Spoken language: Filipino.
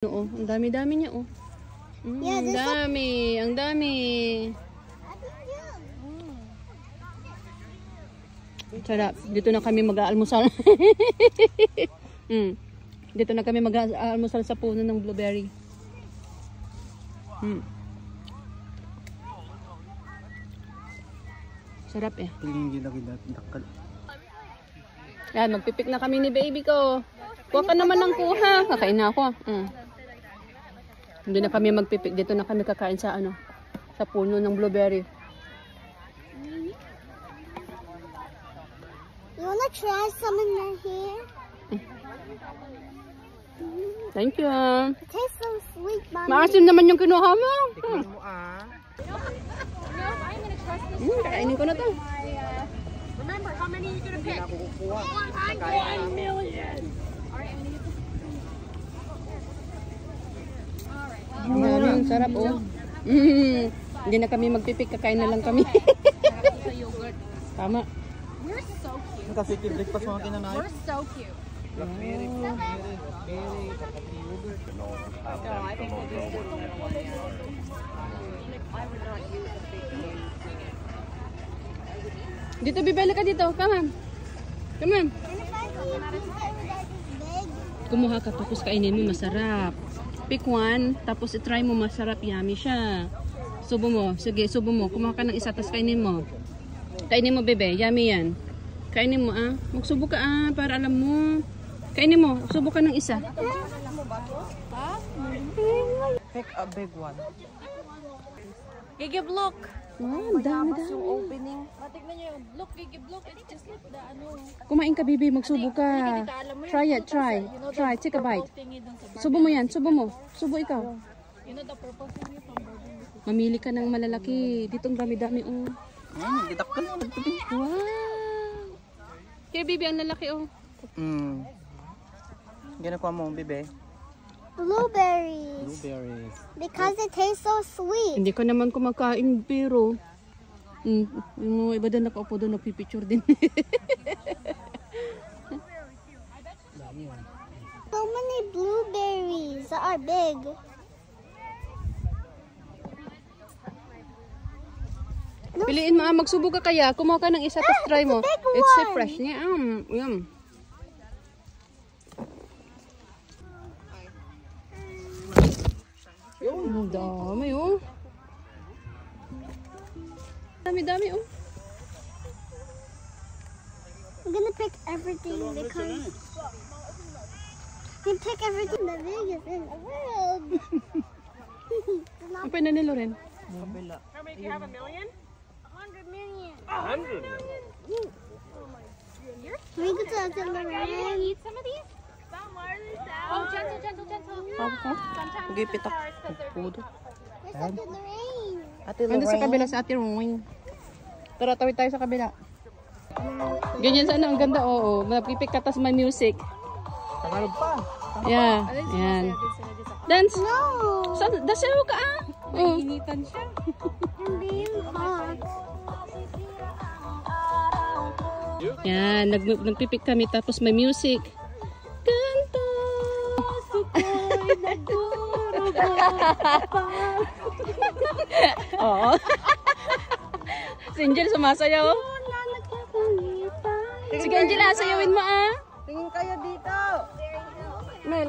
Oo, ang dami-dami niya, oh. Yeah, Ang dami. Sarap. Dito na kami mag-aalmusal. Dito na kami mag-aalmusal sa puno ng blueberry. Sarap eh. Yan, magpipik na kami ni baby ko. Kuha ka naman ng kuha. Kakain na ako. Hindi na kami magpipik. Dito na kami kakain sa sa puno ng blueberry. You wanna try some in here? Thank you. It tastes so sweet, Mommy. Maasim naman yung kinuha mo. Kainin ko na to. Remember, how many are you gonna pick? 1 million. Ang sarap, oh. Hindi na kami magpipik, kakain na lang kami. Tama. We're so cute. Kasi breakfast mga kinanay. We're so cute. Dito, bibili ka dito. Come on. Come on. Kumuha ka tapos kainin mo, masarap. Pick one, tapos i-try mo, masarap, yummy siya. Subo mo. Sige, subo mo. Kumuha ka ng isa, tapos kainin mo. Kainin mo, bebe. Yummy yan. Kainin mo, Magsubo ka, para alam mo. Kainin mo. Subo ka ng isa. Pick a big one. Gigib, look. Wow, dami. Opening. Tignan niyo, look, gigib, look. It's just like the Kumain ka, baby. Magsubo ka. Try it, try. Try, take a bite. Subo mo yan, subo mo. Subo ikaw. You know the purple thing from Burger. Mamili ka ng malalaki. Ditong dami-dami, oh. Gitak ka na. Wow. Kaya, baby, ang lalaki, oh. Ginakuha mo, bebe. Blueberries. Blueberries. Because it tastes so sweet. Hindi ka naman kumakain, pero yung iba doon nakaupo doon, nagpipicture din. So many blueberries that are big. Piliin mo, magsubo ka kaya. Kumuha ka ng isa, tapos try mo. it's a big It's so one. fresh niya. Yum. Ang dami, oh. Dami-dami, oh. I'm gonna pick everything because you pick everything the biggest in the world. Ang pwede na Loren. How many do you have? 1 million? 100 million. 100 million. Can we go to the rain? Eat some of these? Oh, gentle. Papa ka? Huwag ipitak. Pudo. Let's go to the rain. Ate Ando sa kabila sa Ate Ruing. Tara, tawid tayo sa kabila. Ganyan sana, ang ganda, oo. Mapipik ka, tas may music. Tagalog pa. Yeah, yan. Dance. No. Dasaw ka, Oh. Initan siya. I'm being hot. Yan, nagpipik kami, tapos may music. Kanta. Oo. Si Angel sumasayaw. Sige, Angela, sayawin mo, Tingin kayo dito. Mel,